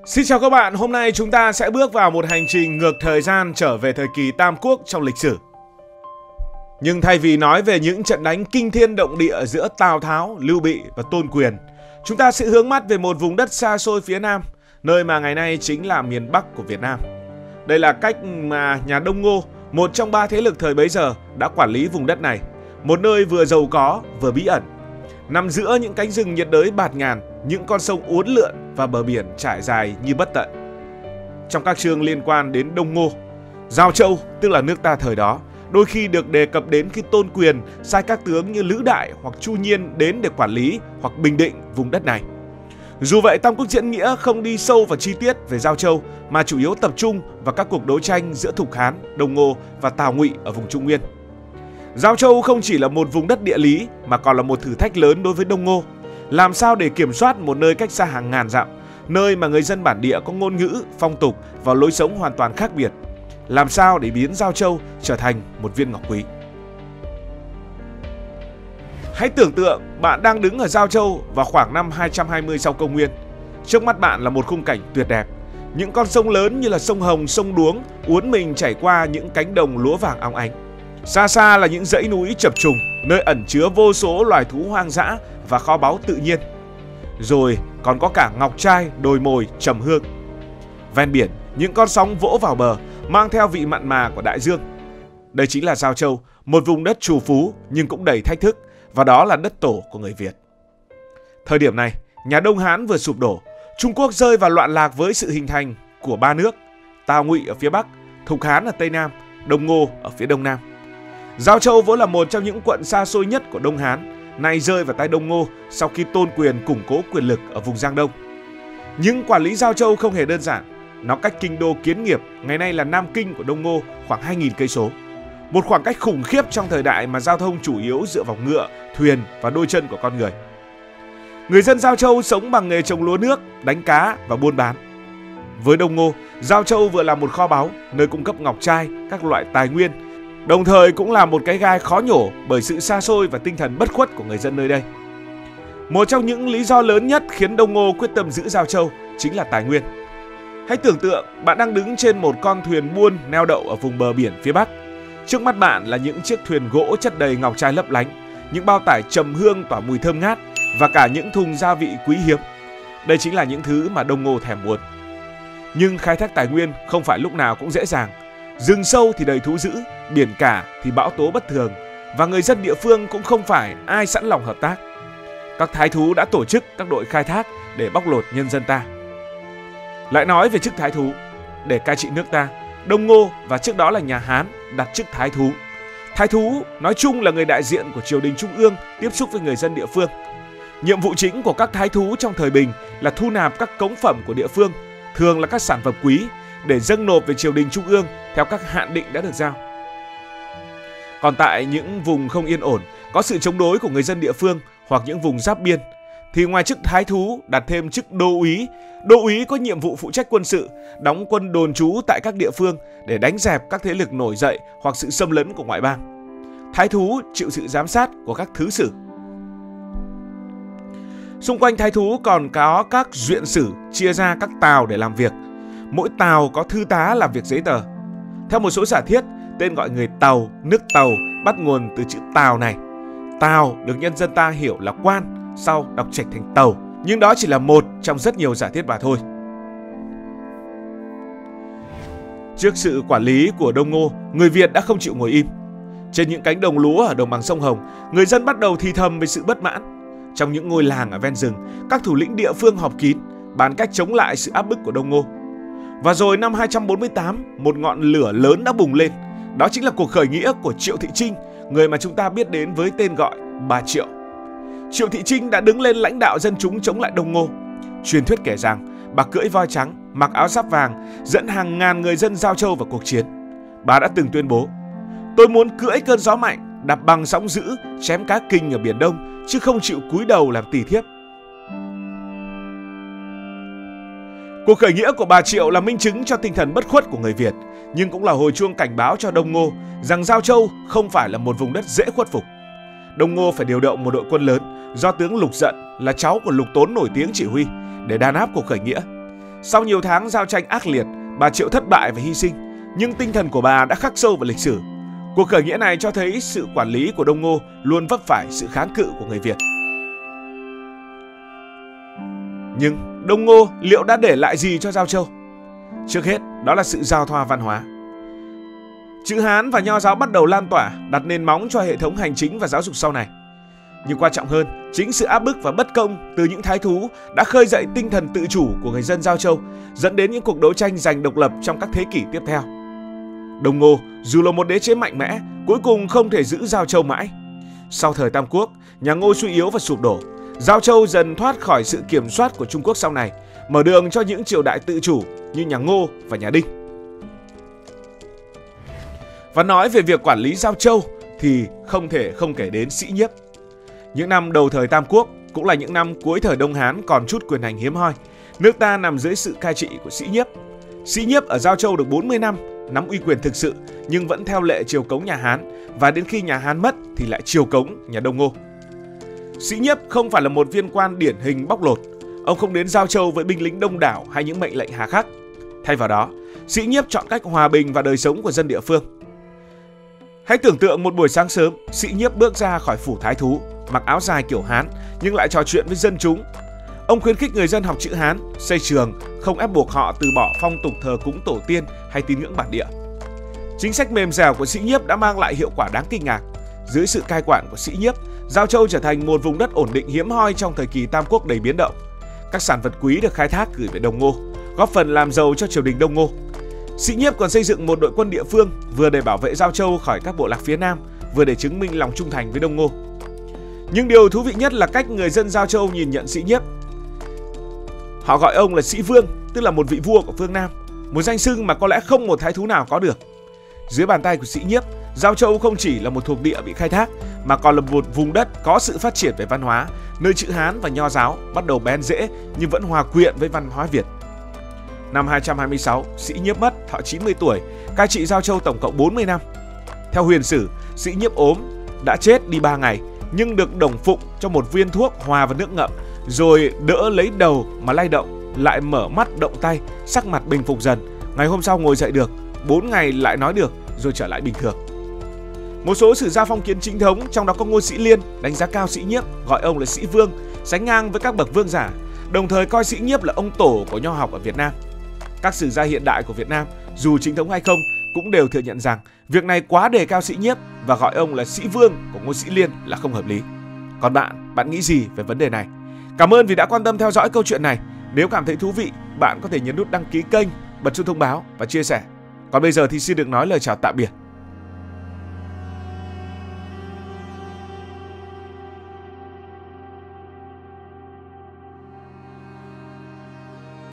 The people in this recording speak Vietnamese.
Xin chào các bạn, hôm nay chúng ta sẽ bước vào một hành trình ngược thời gian trở về thời kỳ Tam Quốc trong lịch sử. Nhưng thay vì nói về những trận đánh kinh thiên động địa giữa Tào Tháo, Lưu Bị và Tôn Quyền, chúng ta sẽ hướng mắt về một vùng đất xa xôi phía Nam, nơi mà ngày nay chính là miền Bắc của Việt Nam. Đây là cách mà nhà Đông Ngô, một trong ba thế lực thời bấy giờ, đã quản lý vùng đất này, một nơi vừa giàu có vừa bí ẩn. Nằm giữa những cánh rừng nhiệt đới bạt ngàn, những con sông uốn lượn và bờ biển trải dài như bất tận. Trong các chương liên quan đến Đông Ngô, Giao Châu, tức là nước ta thời đó, đôi khi được đề cập đến khi Tôn Quyền sai các tướng như Lữ Đại hoặc Chu Nhiên đến để quản lý hoặc bình định vùng đất này. Dù vậy, Tam Quốc Diễn Nghĩa không đi sâu vào chi tiết về Giao Châu mà chủ yếu tập trung vào các cuộc đấu tranh giữa Thục Hán, Đông Ngô và Tào Ngụy ở vùng Trung Nguyên. Giao Châu không chỉ là một vùng đất địa lý mà còn là một thử thách lớn đối với Đông Ngô. Làm sao để kiểm soát một nơi cách xa hàng ngàn dặm, nơi mà người dân bản địa có ngôn ngữ, phong tục và lối sống hoàn toàn khác biệt? Làm sao để biến Giao Châu trở thành một viên ngọc quý? Hãy tưởng tượng bạn đang đứng ở Giao Châu vào khoảng năm 220 sau công nguyên. Trước mắt bạn là một khung cảnh tuyệt đẹp. Những con sông lớn như là sông Hồng, sông Đuống uốn mình chảy qua những cánh đồng lúa vàng óng ánh. Xa xa là những dãy núi chập trùng, nơi ẩn chứa vô số loài thú hoang dã và kho báu tự nhiên. Rồi còn có cả ngọc trai, đồi mồi, trầm hương. Ven biển, những con sóng vỗ vào bờ, mang theo vị mặn mà của đại dương. Đây chính là Giao Châu, một vùng đất trù phú nhưng cũng đầy thách thức, và đó là đất tổ của người Việt. Thời điểm này, nhà Đông Hán vừa sụp đổ, Trung Quốc rơi vào loạn lạc với sự hình thành của ba nước: Tào Ngụy ở phía Bắc, Thục Hán ở Tây Nam, Đông Ngô ở phía Đông Nam. Giao Châu vốn là một trong những quận xa xôi nhất của Đông Hán, nay rơi vào tay Đông Ngô sau khi Tôn Quyền củng cố quyền lực ở vùng Giang Đông. Nhưng quản lý Giao Châu không hề đơn giản. Nó cách kinh đô Kiến Nghiệp, ngày nay là Nam Kinh của Đông Ngô, khoảng 2.000 cây số. Một khoảng cách khủng khiếp trong thời đại mà giao thông chủ yếu dựa vào ngựa, thuyền và đôi chân của con người. Người dân Giao Châu sống bằng nghề trồng lúa nước, đánh cá và buôn bán. Với Đông Ngô, Giao Châu vừa là một kho báu, nơi cung cấp ngọc trai, các loại tài nguyên, đồng thời cũng là một cái gai khó nhổ bởi sự xa xôi và tinh thần bất khuất của người dân nơi đây. Một trong những lý do lớn nhất khiến Đông Ngô quyết tâm giữ Giao Châu chính là tài nguyên. Hãy tưởng tượng bạn đang đứng trên một con thuyền buôn neo đậu ở vùng bờ biển phía Bắc. Trước mắt bạn là những chiếc thuyền gỗ chất đầy ngọc trai lấp lánh, những bao tải trầm hương tỏa mùi thơm ngát và cả những thùng gia vị quý hiếm. Đây chính là những thứ mà Đông Ngô thèm muốn. Nhưng khai thác tài nguyên không phải lúc nào cũng dễ dàng. Rừng sâu thì đầy thú dữ, biển cả thì bão tố bất thường, và người dân địa phương cũng không phải ai sẵn lòng hợp tác. Các thái thú đã tổ chức các đội khai thác để bóc lột nhân dân ta. Lại nói về chức thái thú, để cai trị nước ta, Đông Ngô và trước đó là nhà Hán đặt chức thái thú. Thái thú nói chung là người đại diện của triều đình trung ương tiếp xúc với người dân địa phương. Nhiệm vụ chính của các thái thú trong thời Bình là thu nạp các cống phẩm của địa phương, thường là các sản phẩm quý, để dâng nộp về triều đình trung ương theo các hạn định đã được giao. Còn tại những vùng không yên ổn, có sự chống đối của người dân địa phương hoặc những vùng giáp biên, thì ngoài chức thái thú đặt thêm chức đô úy. Đô úy có nhiệm vụ phụ trách quân sự, đóng quân đồn trú tại các địa phương để đánh dẹp các thế lực nổi dậy hoặc sự xâm lấn của ngoại bang. Thái thú chịu sự giám sát của các thứ sử. Xung quanh thái thú còn có các duyện sử chia ra các tào để làm việc. Mỗi tào có thư tá làm việc giấy tờ. Theo một số giả thiết, tên gọi người Tàu, nước Tàu bắt nguồn từ chữ Tào này. Tào được nhân dân ta hiểu là quan, sau đọc trạch thành Tàu, nhưng đó chỉ là một trong rất nhiều giả thiết mà thôi. Trước sự quản lý của Đông Ngô, người Việt đã không chịu ngồi im. Trên những cánh đồng lúa ở đồng bằng sông Hồng, người dân bắt đầu thì thầm về sự bất mãn. Trong những ngôi làng ở ven rừng, các thủ lĩnh địa phương họp kín, bàn cách chống lại sự áp bức của Đông Ngô. Và rồi năm 248, một ngọn lửa lớn đã bùng lên. Đó chính là cuộc khởi nghĩa của Triệu Thị Trinh, người mà chúng ta biết đến với tên gọi Bà Triệu. Triệu Thị Trinh đã đứng lên lãnh đạo dân chúng chống lại Đông Ngô. Truyền thuyết kể rằng bà cưỡi voi trắng, mặc áo giáp vàng, dẫn hàng ngàn người dân Giao Châu vào cuộc chiến. Bà đã từng tuyên bố: "Tôi muốn cưỡi cơn gió mạnh, đạp bằng sóng dữ, chém cá kinh ở Biển Đông, chứ không chịu cúi đầu làm tỳ thiếp." Cuộc khởi nghĩa của bà Triệu là minh chứng cho tinh thần bất khuất của người Việt, nhưng cũng là hồi chuông cảnh báo cho Đông Ngô rằng Giao Châu không phải là một vùng đất dễ khuất phục. Đông Ngô phải điều động một đội quân lớn do tướng Lục Dận, là cháu của Lục Tốn nổi tiếng chỉ huy, để đàn áp cuộc khởi nghĩa. Sau nhiều tháng giao tranh ác liệt, bà Triệu thất bại và hy sinh, nhưng tinh thần của bà đã khắc sâu vào lịch sử. Cuộc khởi nghĩa này cho thấy sự quản lý của Đông Ngô luôn vấp phải sự kháng cự của người Việt. Nhưng Đông Ngô liệu đã để lại gì cho Giao Châu? Trước hết, đó là sự giao thoa văn hóa. Chữ Hán và Nho giáo bắt đầu lan tỏa, đặt nền móng cho hệ thống hành chính và giáo dục sau này. Nhưng quan trọng hơn, chính sự áp bức và bất công từ những thái thú đã khơi dậy tinh thần tự chủ của người dân Giao Châu, dẫn đến những cuộc đấu tranh giành độc lập trong các thế kỷ tiếp theo. Đông Ngô, dù là một đế chế mạnh mẽ, cuối cùng không thể giữ Giao Châu mãi. Sau thời Tam Quốc, nhà Ngô suy yếu và sụp đổ, Giao Châu dần thoát khỏi sự kiểm soát của Trung Quốc sau này, mở đường cho những triều đại tự chủ như nhà Ngô và nhà Đinh. Và nói về việc quản lý Giao Châu thì không thể không kể đến Sĩ Nhiếp. Những năm đầu thời Tam Quốc cũng là những năm cuối thời Đông Hán còn chút quyền hành hiếm hoi. Nước ta nằm dưới sự cai trị của Sĩ Nhiếp. Sĩ Nhiếp ở Giao Châu được 40 năm, nắm uy quyền thực sự nhưng vẫn theo lệ triều cống nhà Hán, và đến khi nhà Hán mất thì lại triều cống nhà Đông Ngô. Sĩ Nhiếp không phải là một viên quan điển hình bóc lột. Ông không đến Giao Châu với binh lính đông đảo hay những mệnh lệnh hà khắc. Thay vào đó, Sĩ Nhiếp chọn cách hòa bình và đời sống của dân địa phương. Hãy tưởng tượng một buổi sáng sớm, Sĩ Nhiếp bước ra khỏi phủ thái thú, mặc áo dài kiểu Hán nhưng lại trò chuyện với dân chúng. Ông khuyến khích người dân học chữ Hán, xây trường, không ép buộc họ từ bỏ phong tục thờ cúng tổ tiên hay tín ngưỡng bản địa. Chính sách mềm dẻo của Sĩ Nhiếp đã mang lại hiệu quả đáng kinh ngạc. Dưới sự cai quản của Sĩ Nhiếp, Giao Châu trở thành một vùng đất ổn định hiếm hoi trong thời kỳ Tam Quốc đầy biến động. Các sản vật quý được khai thác gửi về Đông Ngô, góp phần làm giàu cho triều đình Đông Ngô. Sĩ Nhiếp còn xây dựng một đội quân địa phương vừa để bảo vệ Giao Châu khỏi các bộ lạc phía Nam, vừa để chứng minh lòng trung thành với Đông Ngô. Nhưng điều thú vị nhất là cách người dân Giao Châu nhìn nhận Sĩ Nhiếp. Họ gọi ông là Sĩ Vương, tức là một vị vua của phương Nam, một danh xưng mà có lẽ không một thái thú nào có được. Dưới bàn tay của Sĩ Nhiếp, Giao Châu không chỉ là một thuộc địa bị khai thác mà còn là một vùng đất có sự phát triển về văn hóa, nơi chữ Hán và Nho giáo bắt đầu bén rễ nhưng vẫn hòa quyện với văn hóa Việt. Năm 226, Sĩ Nhiếp mất, thọ 90 tuổi, cai trị Giao Châu tổng cộng 40 năm. Theo huyền sử, Sĩ Nhiếp ốm, đã chết đi 3 ngày nhưng được đồng phụng cho một viên thuốc hòa vào nước ngậm, rồi đỡ lấy đầu mà lay động, lại mở mắt động tay, sắc mặt bình phục dần. Ngày hôm sau ngồi dậy được, 4 ngày lại nói được, rồi trở lại bình thường. Một số sử gia phong kiến chính thống, trong đó có Ngô Sĩ Liên, đánh giá cao Sĩ Nhiếp, gọi ông là Sĩ Vương, sánh ngang với các bậc vương giả, đồng thời coi Sĩ Nhiếp là ông tổ của nho học ở Việt Nam. Các sử gia hiện đại của Việt Nam, dù chính thống hay không, cũng đều thừa nhận rằng việc này quá đề cao Sĩ Nhiếp và gọi ông là Sĩ Vương của Ngô Sĩ Liên là không hợp lý. Còn bạn nghĩ gì về vấn đề này? Cảm ơn vì đã quan tâm theo dõi câu chuyện này. Nếu cảm thấy thú vị, bạn có thể nhấn nút đăng ký kênh, bật chuông thông báo và chia sẻ. Còn bây giờ thì xin được nói lời chào tạm biệt.